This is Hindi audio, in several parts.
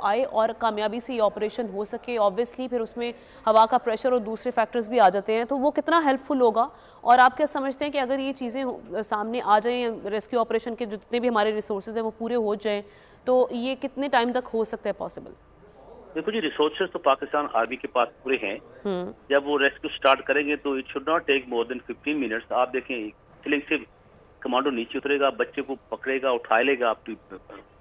आए और कामयाबी से ये ऑपरेशन हो सके। ऑब्वियसली फिर उसमें हवा का प्रेशर और दूसरे फैक्टर्स भी आ जाते हैं, तो वो कितना हेल्पफुल होगा? और आप क्या समझते हैं कि अगर ये चीज़ें सामने आ जाएं, रेस्क्यू ऑपरेशन के जितने भी हमारे रिसोर्सेज हैं वो पूरे हो जाएं, तो ये कितने टाइम तक हो सकता है पॉसिबल? देखो जी, रिसोर्सेज तो पाकिस्तान आर्मी के पास पूरे हैं। हम्म। जब वो रेस्क्यू स्टार्ट करेंगे तो it should not take more than 15 minutes. आप देखें, स्लिंग से कमांडो नीचे उतरेगा, बच्चे को पकड़ेगा, उठा लेगा, अपनी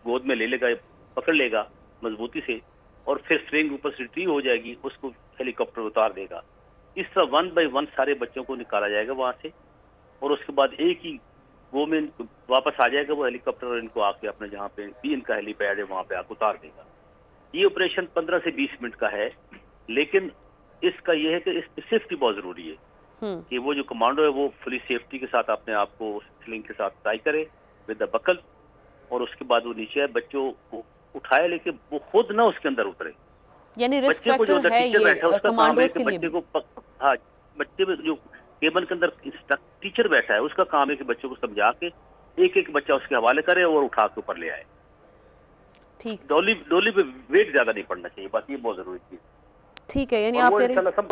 गोद में ले लेगा, पकड़ लेगा मजबूती से, और फिर स्लिंग ऊपर से रिट्रीव हो जाएगी, उसको हेलीकॉप्टर उतार देगा। इस तरह 1 बाय 1 सारे बच्चों को निकाला जाएगा वहां से, और उसके बाद एक ही वो में वापस आ जाएगा वो हेलीकॉप्टर, और इनको आके अपने जहाँ पे भी इनका हेलीपैड है वहां पे आके उतार देगा। ये ऑपरेशन 15 से 20 मिनट का है, लेकिन इसका यह है कि इसकी सेफ्टी बहुत जरूरी है हम्म। कि वो जो कमांडो है वो फुली सेफ्टी के साथ अपने आप को स्लिंग के साथ टाई करे विद द बकल, और उसके बाद वो नीचे आए, बच्चों को उठाए, लेकिन वो खुद ना उसके अंदर उतरे। यानी रिस्क बच्चे को जो फैक्टर अंदर है टीचर ये बैठा है उसका काम है कमांडोज कि के लिए बच्चे भी। को हाँ, बच्चे में जो केबल के अंदर टीचर बैठा है उसका काम है कि बच्चों को समझा के एक एक बच्चा उसके हवाले करे और उठा के ऊपर ले आए। ठीक। डोली डोली पे वेट ज्यादा नहीं पड़ना चाहिए, बस ये बहुत जरूरी चीज। ठीक है, यानी और आप वो कह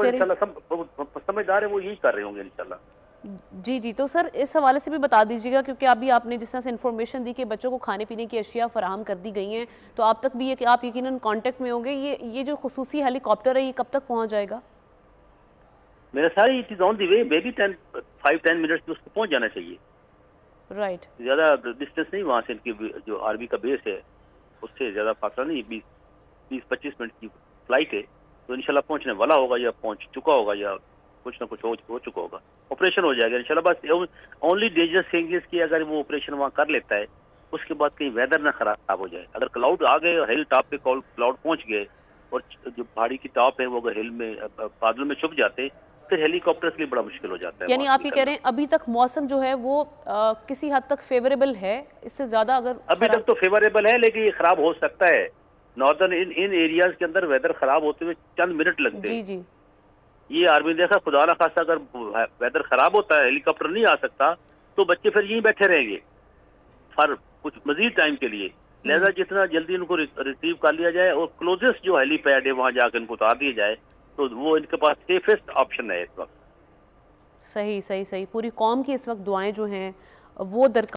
इंशाल्लाह सब समझदार है, वो यही कर रहे होंगे इंशाल्लाह। जी जी, तो सर इस हवाले से भी बता दीजिएगा, क्योंकि अभी आपने जिस तरह से इन्फॉर्मेशन दी कि बच्चों को खाने पीने की अशिया फराहम कर दी गई हैं, तो आप तक भी ये कि आप यकीनन कांटेक्ट में होंगे। ये जो खुसूसी हेलीकॉप्टर है ये कब तक पहुंच जाएगा? मेरा सारी it is on the way, may be 5-10 minutes में उसको पहुंच जाना चाहिए। राइट। ज्यादा डिस्टेंस नहीं वहां से, इनकी जो आर्मी का बेस है उससे ज्यादा फासला नहीं, 20-25 मिनट की फ्लाइट है, तो इंशाल्लाह पहुंचने वाला होगा या पहुंच चुका होगा या कुछ ना कुछ हो चुका होगा। ऑपरेशन हो जाएगा इंशाल्लाह। बस ओनली डेंजरस थिंग इज कि अगर वो ऑपरेशन वहां कर लेता है, उसके बाद कहीं वेदर ना खराब हो जाए। अगर क्लाउड आ गए और हिल टॉप पे क्लाउड पहुंच गए, और जो पहाड़ी की टॉप है वो अगर हिल में बादल में छुप जाते, फिर हेलीकॉप्टर के लिए बड़ा मुश्किल हो जाता है यानी वहां से आप ये कह निकलना। रहे हैं अभी तक मौसम जो है वो किसी हद तक फेवरेबल है, इससे ज्यादा अगर अभी तक खराब? तो फेवरेबल है, लेकिन ये खराब हो सकता है। नॉर्दर्न इन एरियाज के अंदर वेदर खराब होते हुए चंद मिनट लगते हैं। जी जी। ये आर्मी ने देखा, खुदा ना खास्ता अगर वेदर खराब होता है, हेलीकॉप्टर नहीं आ सकता, तो बच्चे फिर यहीं बैठे रहेंगे फॉर कुछ मजीद टाइम के लिए। लिहाजा जितना जल्दी इनको रिट्रीव कर लिया जाए और क्लोजेस्ट जो हेलीपैड है वहां जाकर इनको उतार दिया जाए, तो वो इनके पास सेफेस्ट ऑप्शन है इस वक्त। सही सही सही, पूरी कौम की इस वक्त दुआएं जो हैं वो दरकार